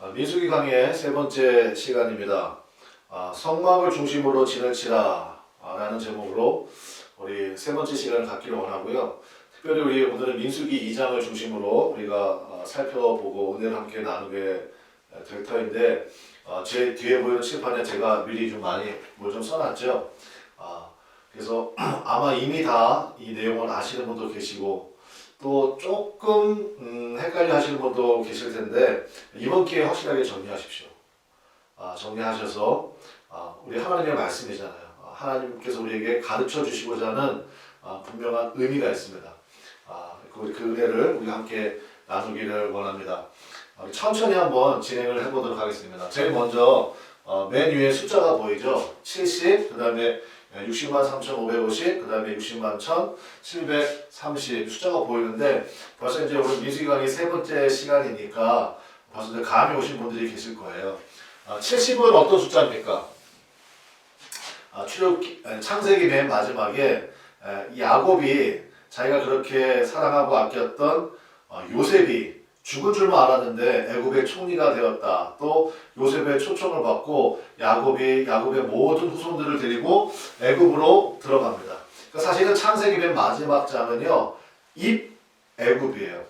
민수기 강의의 세 번째 시간입니다. 성막을 중심으로 진을 치라 라는 제목으로 우리 세 번째 시간을 갖기를 원하고요. 특별히 우리 오늘은 민수기 2장을 중심으로 우리가 살펴보고 은혜를 함께 나누게 될 터인데, 제 뒤에 보이는 칠판에 제가 미리 좀 많이 뭘 좀 써놨죠. 그래서 아마 이미 다 이 내용을 아시는 분도 계시고 또 조금 헷갈려 하시는 분도 계실 텐데, 이번 기회에 확실하게 정리하십시오. 정리하셔서 우리 하나님의 말씀이잖아요. 하나님께서 우리에게 가르쳐 주시고자 하는 분명한 의미가 있습니다. 그 은혜를 우리 함께 나누기를 원합니다. 천천히 한번 진행을 해보도록 하겠습니다. 제일 먼저 맨 위에 숫자가 보이죠? 70, 그 다음에 60만 3,550, 그 다음에 60만 1,730 숫자가 보이는데, 벌써 이제 우리 민수기 강의 세 번째 시간이니까 벌써 이제 감이 오신 분들이 계실 거예요. 70은 어떤 숫자입니까? 창세기 맨 마지막에 야곱이 자기가 그렇게 사랑하고 아꼈던 요셉이 죽은 줄만 알았는데 애굽의 총리가 되었다. 또 요셉의 초청을 받고 야곱의 모든 후손들을 데리고 애굽으로 들어갑니다. 그러니까 사실은 창세기 맨 마지막 장은요, 입애굽이에요.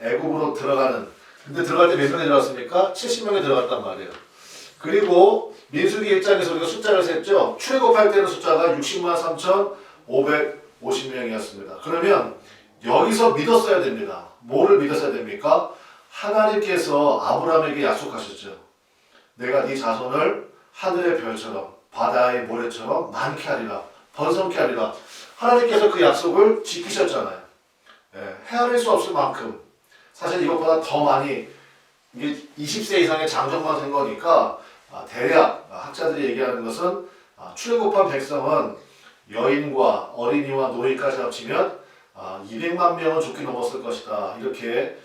애굽으로 들어가는. 근데 들어갈 때 몇 명이 들어갔습니까? 70명이 들어갔단 말이에요. 그리고 민수기 1장에서 우리가 숫자를 셌죠. 출애굽할 때는 숫자가 60만 3,550명이었습니다. 그러면 여기서 믿었어야 됩니다. 뭐를 믿었어야 됩니까? 하나님께서 아브라함에게 약속하셨죠. 내가 네 자손을 하늘의 별처럼 바다의 모래처럼 많게 하리라, 번성케 하리라. 하나님께서 그 약속을 지키셨잖아요. 헤아릴 수 없을 만큼, 사실 이것보다 더 많이, 이게 20세 이상의 장정만 된 거니까 대략 학자들이 얘기하는 것은 출애굽한 백성은 여인과 어린이와 노인까지 합치면 200만 명은 좋게 넘었을 것이다, 이렇게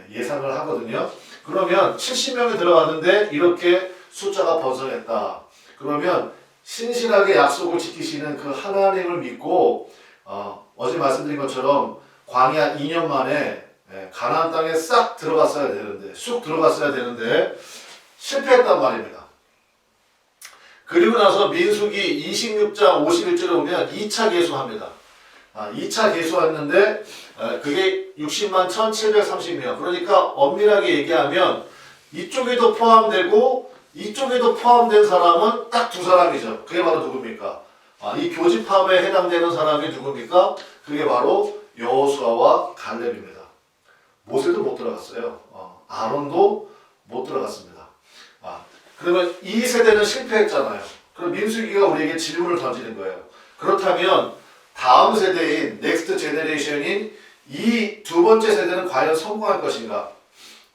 예상을 하거든요. 그러면 70명이 들어갔는데 이렇게 숫자가 번성했다. 그러면 신실하게 약속을 지키시는 그 하나님을 믿고 어제 말씀드린 것처럼 광야 2년 만에 가나안 땅에 싹 들어갔어야 되는데, 쑥 들어갔어야 되는데 실패했단 말입니다. 그리고 나서 민수기 26장 51절에 보면 2차 계수합니다. 2차 계수했는데 그게 60만 1,730명. 그러니까 엄밀하게 얘기하면 이쪽에도 포함되고 이쪽에도 포함된 사람은 딱 두 사람이죠. 그게 바로 누굽니까? 이 교집합에 해당되는 사람이 누굽니까? 그게 바로 여호수아와 갈렙입니다. 모세도 못 들어갔어요. 아론도 못 들어갔습니다. 그러면 이 세대는 실패했잖아요. 그럼 민수기가 우리에게 질문을 던지는 거예요. 그렇다면 다음 세대인 넥스트 제너레이션인 이 두 번째 세대는 과연 성공할 것인가?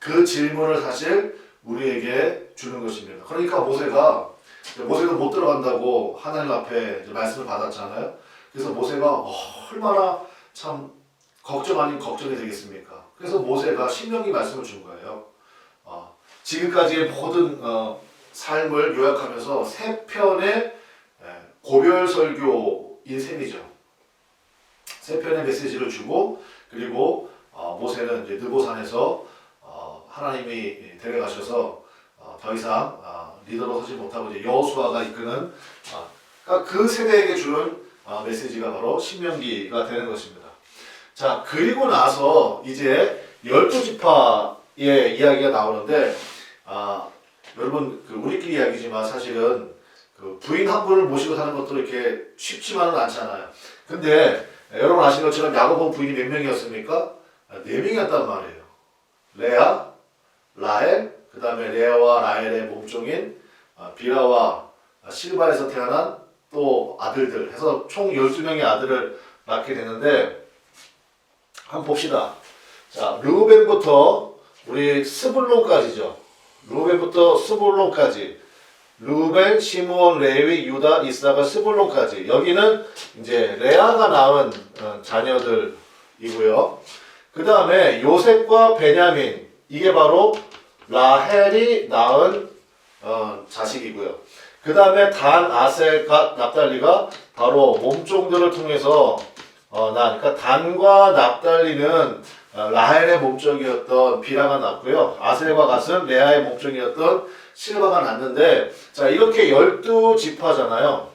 그 질문을 사실 우리에게 주는 것입니다. 그러니까 모세도 못 들어간다고 하나님 앞에 말씀을 받았잖아요. 그래서 모세가 얼마나 참 걱정 아닌 걱정이 되겠습니까? 그래서 모세가 신명기 말씀을 준 거예요. 지금까지의 모든 삶을 요약하면서 세 편의 고별 설교인 셈이죠. 세 편의 메시지를 주고, 그리고 모세는 이제 느보산에서 하나님이 데려가셔서 더 이상 리더로 서지 못하고 이제 여호수아가 이끄는 그러니까 그 세대에게 주는 메시지가 바로 신명기가 되는 것입니다. 자, 그리고 나서 이제 12지파의 이야기가 나오는데, 여러분 우리끼리 이야기지만 사실은 그 부인 한 분을 모시고 사는 것도 이렇게 쉽지만은 않잖아요. 근데 여러분 아시는 것처럼 야곱은 부인이 몇 명이었습니까? 4명이었단 말이에요. 레아, 라헬, 그 다음에 레아와 라헬의 몸종인 비라와 실바에서 태어난 또 아들들 해서 총 12명의 아들을 낳게 되는데, 한번 봅시다. 자, 르우벤부터 우리 스불론까지죠. 르우벤부터 스불론까지. 르우벤, 시므온, 레위, 유다, 이사가, 스불론까지. 여기는 이제 레아가 낳은 자녀들이고요. 그 다음에 요셉과 베냐민, 이게 바로 라헬이 낳은 자식이고요. 그 다음에 단, 아셀, 갓, 납달리가 바로 몸종들을 통해서 그러니까 단과 납달리는 라헬의 목적이었던 비라가 났고요. 아셀과 갓은 레아의 목적이었던 실바가 났는데, 자, 이렇게 12지파잖아요.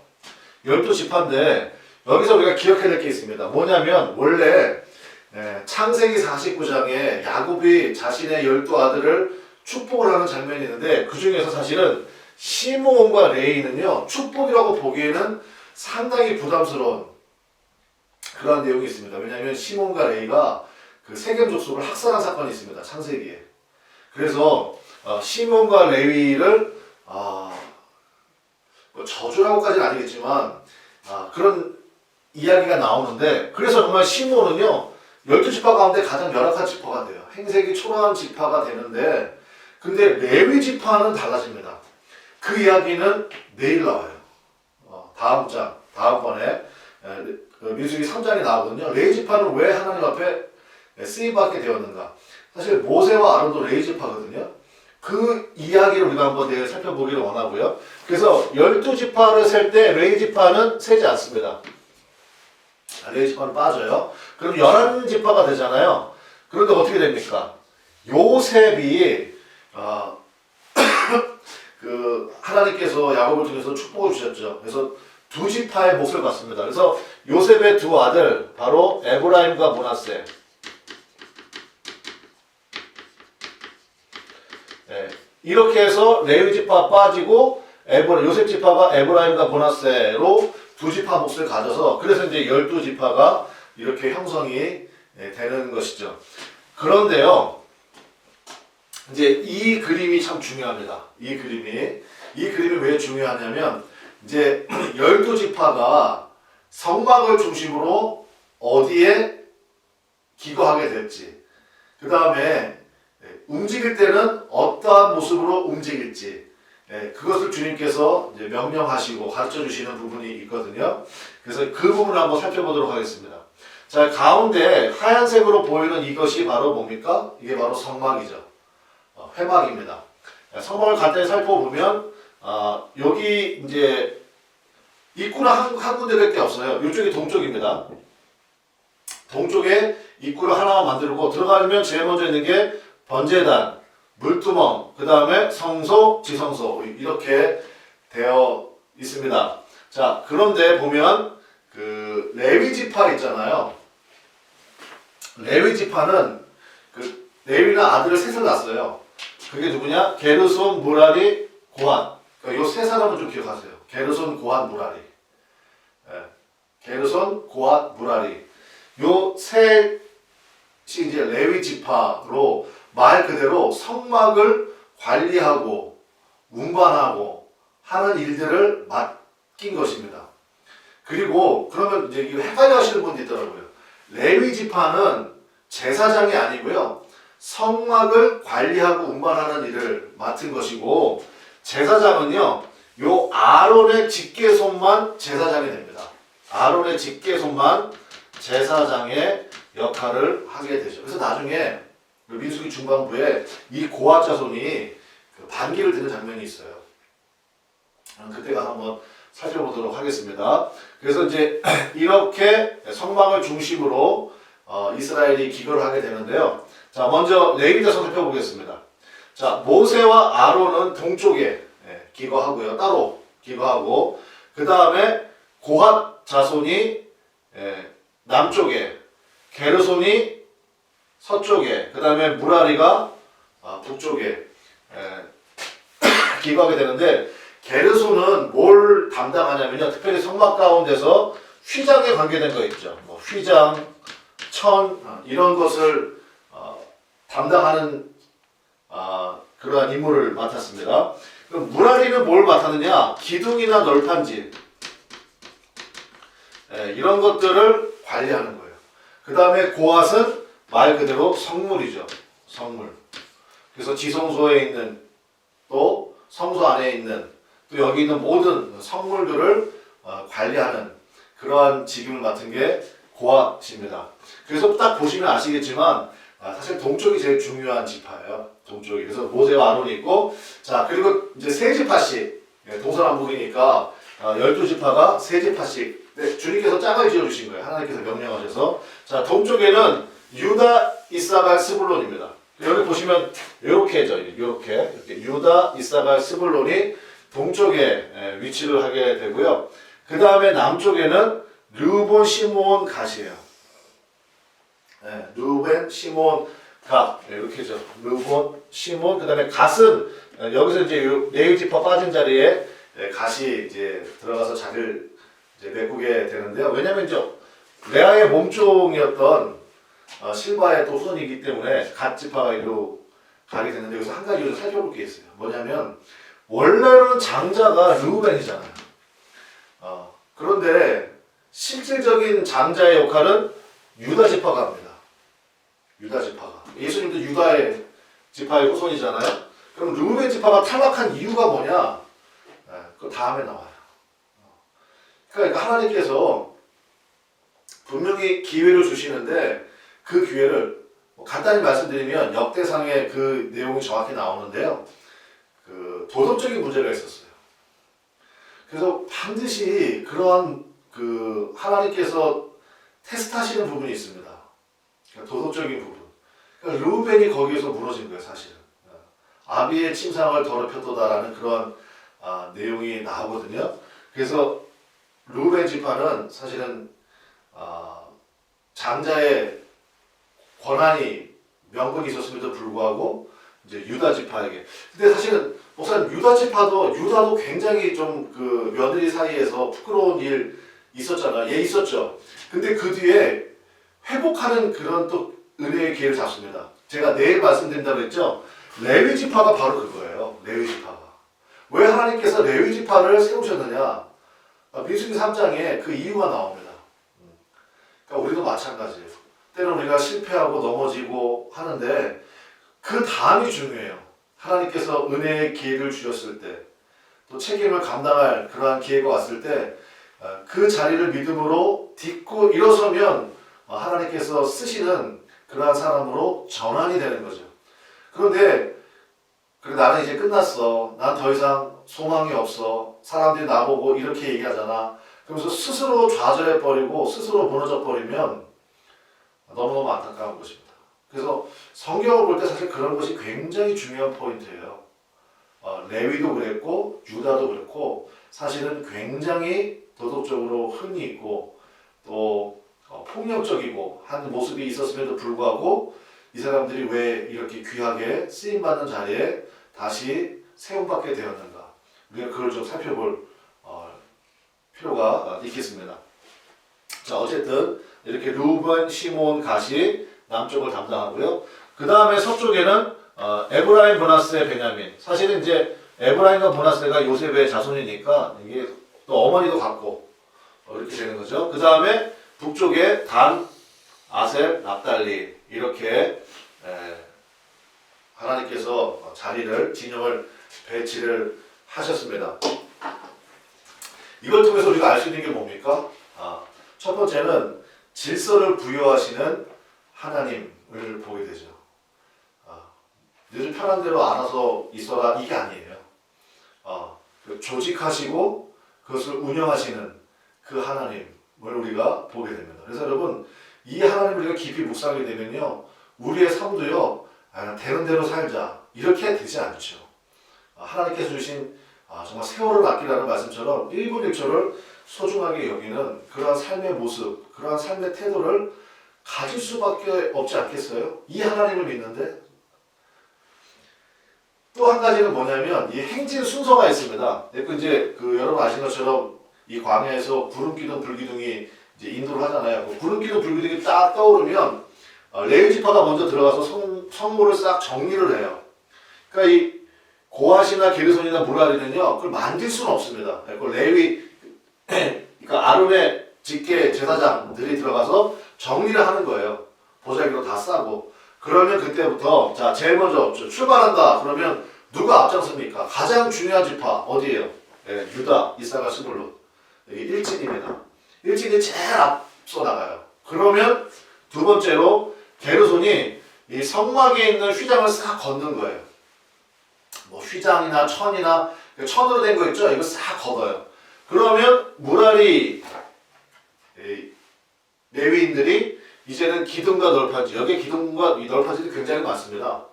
12지파인데 여기서 우리가 기억해야 될 게 있습니다. 뭐냐면 원래 창세기 49장에 야곱이 자신의 12아들을 축복을 하는 장면이 있는데 그 중에서 사실은 시므온과 레위는요 축복이라고 보기에는 상당히 부담스러운 그런 내용이 있습니다. 왜냐하면 시므온과 레위가 그 세겜 족속을 학살한 사건이 있습니다. 창세기에. 그래서 시므온과 레위를 뭐 저주라고까지는 아니겠지만 그런 이야기가 나오는데, 그래서 정말 시므온은요 12지파 가운데 가장 열악한 지파가 돼요. 행색이 초라한 지파가 되는데, 근데 레위 지파는 달라집니다. 그 이야기는 내일 나와요. 다음번에 민수기 3장이 나오거든요. 레위 지파는 왜 하나님 앞에 쓰임받게 되었는가? 사실 모세와 아론도 레위 지파거든요. 그 이야기를 우리가 한번 내일 살펴보기를 원하고요. 그래서 12지파를 셀 때 레위 지파는 세지 않습니다. 레위 지파는 빠져요. 그럼 11지파가 되잖아요. 그런데 어떻게 됩니까? 요셉이 그 하나님께서 야곱을 통해서 축복을 주셨죠. 그래서 2지파의 몫을 받습니다. 그래서 요셉의 2 아들 바로 에브라임과 므낫세. 이렇게 해서 레위 지파 빠지고 요셉 지파가 에브라임과 므낫세로 2지파 몫을 가져서, 그래서 이제 12지파가 이렇게 형성이 되는 것이죠. 그런데요, 이제 이 그림이 참 중요합니다. 이 그림이 왜 중요하냐면, 이제 12지파가 성막을 중심으로 어디에 기거하게 될지, 그 다음에 움직일 때는 어떠한 모습으로 움직일지, 그것을 주님께서 이제 명령하시고 가르쳐 주시는 부분이 있거든요. 그래서 그 부분을 한번 살펴보도록 하겠습니다. 자, 가운데 하얀색으로 보이는 이것이 바로 뭡니까? 이게 바로 성막이죠. 회막입니다. 성막을 간단히 살펴보면 여기 이제 입구는 한 군데밖에 없어요. 이쪽이 동쪽입니다. 동쪽에 입구를 하나만 만들고 들어가면 제일 먼저 있는 게 번제단, 물두멍, 그 다음에 성소, 지성소 이렇게 되어 있습니다. 자, 그런데 보면 그 레위 지파 있잖아요. 레위 지파는 그 레위는 아들을 셋을 낳았어요. 그게 누구냐? 게르손, 무라리, 고한. 그러니까 요 세 사람은 좀 기억하세요. 게르손, 고한, 무라리. 게르손, 고한, 무라리. 요 셋이 이제 레위 지파로 말 그대로 성막을 관리하고 운반하고 하는 일들을 맡긴 것입니다. 그리고 그러면 이제 이거 헷갈려 하시는 분도 있더라고요. 레위 지파는 제사장이 아니고요. 성막을 관리하고 운반하는 일을 맡은 것이고, 제사장은요. 요 아론의 직계손만 제사장이 됩니다. 아론의 직계손만 제사장의 역할을 하게 되죠. 그래서 나중에 민수기 중반부에 이 고핫 자손이 반기를 드는 장면이 있어요. 그때 가서 한번 살펴보도록 하겠습니다. 그래서 이제 이렇게 성막을 중심으로 이스라엘이 기거를 하게 되는데요. 자, 먼저 레위 자손 살펴보겠습니다. 자, 모세와 아론은 동쪽에 기거하고요. 따로 기거하고, 그 다음에 고핫 자손이 남쪽에, 게르손이 서쪽에, 그 다음에 무라리가 북쪽에 기거하게 되는데, 게르손은 뭘 담당하냐면요. 특별히 성막 가운데서 휘장에 관계된 거 있죠. 뭐 휘장, 천 이런 것을 담당하는 그러한 임무를 맡았습니다. 그럼 무라리는 뭘 맡았느냐? 기둥이나 널판질 이런 것들을 관리하는 거예요. 그 다음에 고핫은 말 그대로 성물이죠. 성물. 그래서 지성소에 있는 또 성소 안에 있는 또 여기 있는 모든 성물들을 관리하는 그러한 직임을 맡은 게 고핫입니다. 그래서 딱 보시면 아시겠지만 사실 동쪽이 제일 중요한 지파예요. 동쪽이. 그래서 모세와 아론이 있고, 자, 그리고 이제 세 지파씩, 동서남북이니까 12지파가 세 지파씩 주님께서 짝을 지어주신 거예요. 하나님께서 명령하셔서. 자, 동쪽에는 유다 이사갈, 스불론입니다. 여기 보시면 이렇게 해져. 이렇게 유다, 이사갈, 스불론이 동쪽에 위치를 하게 되고요. 그 다음에 남쪽에는 르본, 시몬, 갓이에요. 르벤, 시몬, 갓 이렇게 죠. 르본, 시몬, 그 다음에 갓은 여기서 이제 레위 지파 빠진 자리에 갓이 이제 들어가서 자리를 이제 메꾸게 되는데요. 왜냐면 이제 레아의 몸종이었던 실바의 또 후손이기 때문에 갓 지파가 이리로 가게 되는데 여기서 한 가지 살펴볼 게 있어요. 뭐냐면 원래는 장자가 르우벤이잖아요. 그런데 실질적인 장자의 역할은 유다 지파가 합니다. 유다 지파가. 예수님도 유다의 지파의 후손이잖아요. 그럼 르우벤 지파가 탈락한 이유가 뭐냐? 그 다음에 나와요. 그러니까 하나님께서 분명히 기회를 주시는데 그 기회를 간단히 말씀드리면 역대상의 그 내용이 정확히 나오는데요. 그 도덕적인 문제가 있었어요. 그래서 반드시 그러한 그 하나님께서 테스트하시는 부분이 있습니다. 그러니까 도덕적인 부분. 그러니까 르우벤이 거기에서 무너진 거예요, 사실은. 아비의 침상을 더럽혔도다라는 그런 내용이 나오거든요. 그래서 르우벤 지파는 사실은 장자의 권한이 명분이 있었음에도 불구하고 이제 유다 지파에게. 근데 사실은 목사님 유다도 굉장히 좀 그 며느리 사이에서 부끄러운 일 있었잖아요. 예, 있었죠. 근데 그 뒤에 회복하는 그런 또 은혜의 기회를 잡습니다. 제가 내일 말씀드린다고 했죠. 레위 지파가 바로 그거예요. 레위 지파가. 왜 하나님께서 레위 지파를 세우셨느냐? 민수기 3장에 그 이유가 나옵니다. 그러니까 우리도 마찬가지예요. 때로는 우리가 실패하고 넘어지고 하는데 그 다음이 중요해요. 하나님께서 은혜의 기회를 주셨을 때, 또 책임을 감당할 그러한 기회가 왔을 때, 그 자리를 믿음으로 딛고 일어서면 하나님께서 쓰시는 그러한 사람으로 전환이 되는 거죠. 그런데 나는 이제 끝났어. 난 더 이상 소망이 없어. 사람들이 나보고 이렇게 얘기하잖아. 그러면서 스스로 좌절해버리고 스스로 무너져버리면 너무너무 안타까운 것입니다. 그래서 성경을 볼 때 사실 그런 것이 굉장히 중요한 포인트예요. 레위도 그랬고 유다도 그랬고 사실은 굉장히 도덕적으로 흠이 있고 또 폭력적이고 한 모습이 있었음에도 불구하고 이 사람들이 왜 이렇게 귀하게 쓰임받는 자리에 다시 세움받게 되었는가. 우리가 그걸 좀 살펴볼 필요가 있겠습니다. 자, 어쨌든 이렇게 르우벤, 시몬, 갓이 남쪽을 담당하고요. 그 다음에 서쪽에는 에브라임, 므낫세, 베냐민. 사실은 이제 에브라임과 므낫세가 요셉의 자손이니까 이게 또 어머니도 같고 이렇게 되는 거죠. 그 다음에 북쪽에 단, 아셀, 납달리 이렇게 하나님께서 자리를 진영을 배치를 하셨습니다. 이걸 통해서 우리가 알 수 있는 게 뭡니까? 첫 번째는 질서를 부여하시는 하나님을 보게 되죠. 늘 편한 대로 알아서 있어라 이게 아니에요. 조직하시고 그것을 운영하시는 그 하나님을 우리가 보게 됩니다. 그래서 여러분 이 하나님을 우리가 깊이 묵상하게 되면요 우리의 삶도요 되는 대로 살자 이렇게 되지 않죠. 하나님께서 주신 정말 세월을 아끼라는 말씀처럼 1분 1초를 소중하게 여기는 그러한 삶의 모습, 그러한 삶의 태도를 가질 수밖에 없지 않겠어요? 이 하나님을 믿는데 또 한 가지는 뭐냐면 이 행진 순서가 있습니다. 이제 여러분 아시는 것처럼 이 광야에서 구름기둥, 불기둥이 이제 인도를 하잖아요. 구름기둥, 불기둥이 딱 떠오르면 레위 지파가 먼저 들어가서 성물을 싹 정리를 해요. 그러니까 이 고핫이나 게르손이나 무라리는요, 그걸 만질 수는 없습니다. 그 레위, 그러니까 아론의 직계 제사장들이 들어가서 정리를 하는 거예요. 보자기로 다 싸고. 그러면 그때부터, 자, 제일 먼저 출발한다. 그러면 누가 앞장섭니까? 가장 중요한 지파, 어디예요? 유다, 이사갈, 스불론. 이게 1진입니다. 1진이 제일 앞서 나가요. 그러면 두 번째로 게르손이 이 성막에 있는 휘장을 싹 걷는 거예요. 뭐 휘장이나 천이나 천으로 된 거 있죠? 이거 싹 걷어요. 그러면 무라리 레위인들이 이제는 기둥과 널판지, 여기 기둥과 이 널판지도 굉장히 많습니다.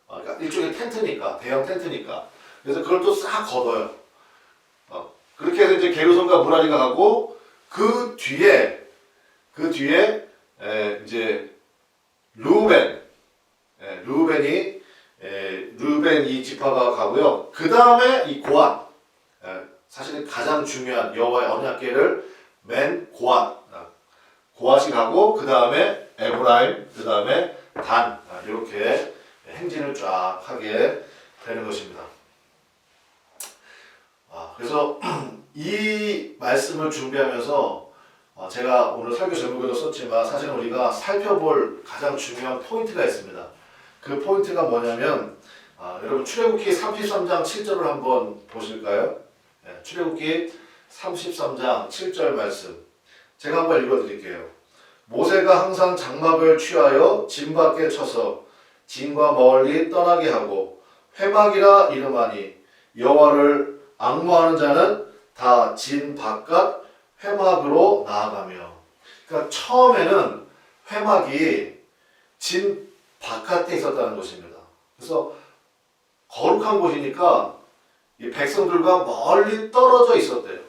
그러니까 일종의 텐트니까, 대형 텐트니까. 그래서 그걸 또 싹 걷어요. 그렇게 해서 이제 게르손과 무라리가 가고 그 뒤에 이제 르우벤 이 지파가 가고요. 그 다음에 이 고앗, 사실은 가장 중요한 여호와의 언약궤를 맨 고앗이 가고 그 다음에 에브라임, 그 다음에 단, 이렇게 행진을 쫙 하게 되는 것입니다. 그래서 이 말씀을 준비하면서 제가 오늘 설교 제목에도 썼지만 사실은 우리가 살펴볼 가장 중요한 포인트가 있습니다. 그 포인트가 뭐냐면 여러분 출애굽기 33장 7절을 한번 보실까요? 출애굽기 33장 7절 말씀 제가 한번 읽어드릴게요. 모세가 항상 장막을 취하여 진 밖에 쳐서 진과 멀리 떠나게 하고 회막이라 이름하니 여호와를 앙모하는 자는 다 진 바깥 회막으로 나아가며. 그러니까 처음에는 회막이 진 바깥에 있었다는 것입니다. 그래서 거룩한 곳이니까 이 백성들과 멀리 떨어져 있었대요.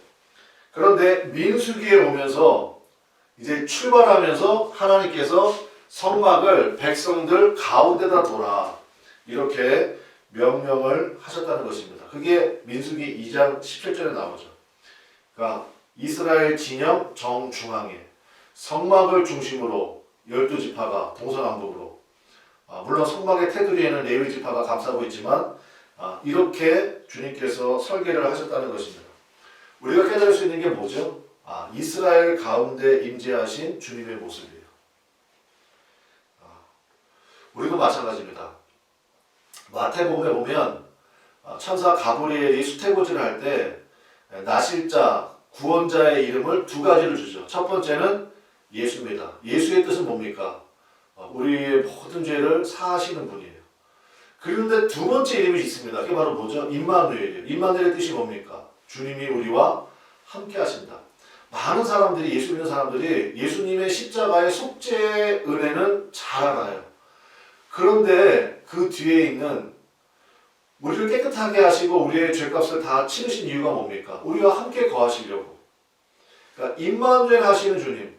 그런데 민수기에 오면서 이제 출발하면서 하나님께서 성막을 백성들 가운데다 둬라 이렇게 명령을 하셨다는 것입니다. 그게 민수기 2장 17절에 나오죠. 그러니까 이스라엘 진영 정중앙에 성막을 중심으로 12지파가 동서남북으로 물론 성막의 테두리에는 레위 지파가 감싸고 있지만 이렇게 주님께서 설계를 하셨다는 것입니다. 우리가 깨달을 수 있는 게 뭐죠? 이스라엘 가운데 임재하신 주님의 모습이에요. 우리도 마찬가지입니다. 마태복음에 보면 천사 가브리엘이 수태고지를 할 때 나실자, 구원자의 이름을 두 가지를 주죠. 첫 번째는 예수입니다. 예수의 뜻은 뭡니까? 우리의 모든 죄를 사하시는 분이에요. 그런데 두 번째 이름이 있습니다. 그게 바로 뭐죠? 임마누엘이에요. 임마누엘의 뜻이 뭡니까? 주님이 우리와 함께 하신다. 많은 사람들이, 예수 믿는 사람들이 예수님의 십자가의 속죄의 은혜는 잘 알아요. 그런데 그 뒤에 있는 우리를 깨끗하게 하시고 우리의 죄값을 다 치르신 이유가 뭡니까? 우리와 함께 거하시려고. 그러니까 임마누엘 하시는 주님.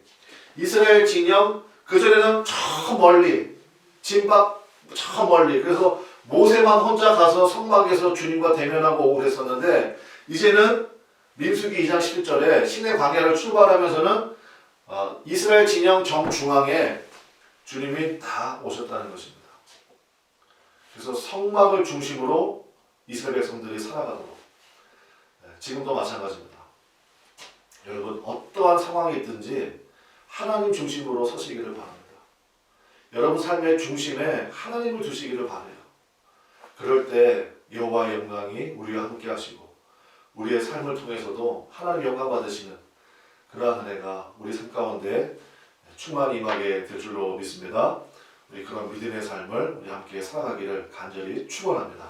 이스라엘 진영 그전에는 저 멀리 진박 저 멀리 그래서 모세만 혼자 가서 성막에서 주님과 대면하고 오고 그랬었는데 이제는 민수기 2장 11절에 시내 광야를 출발하면서는 이스라엘 진영 정중앙에 주님이 다 오셨다는 것입니다. 그래서 성막을 중심으로 이스라엘 백성들이 살아가도록 지금도 마찬가지입니다. 여러분 어떠한 상황이 있든지 하나님 중심으로 서시기를 바랍니다. 여러분 삶의 중심에 하나님을 두시기를 바라요. 그럴 때 여호와의 영광이 우리와 함께 하시고 우리의 삶을 통해서도 하나님 영광 받으시는 그러한 은혜가 우리 삶 가운데 충만히 임하게 될 줄로 믿습니다. 우리 그런 믿음의 삶을 우리 함께 살아가기를 간절히 축원합니다.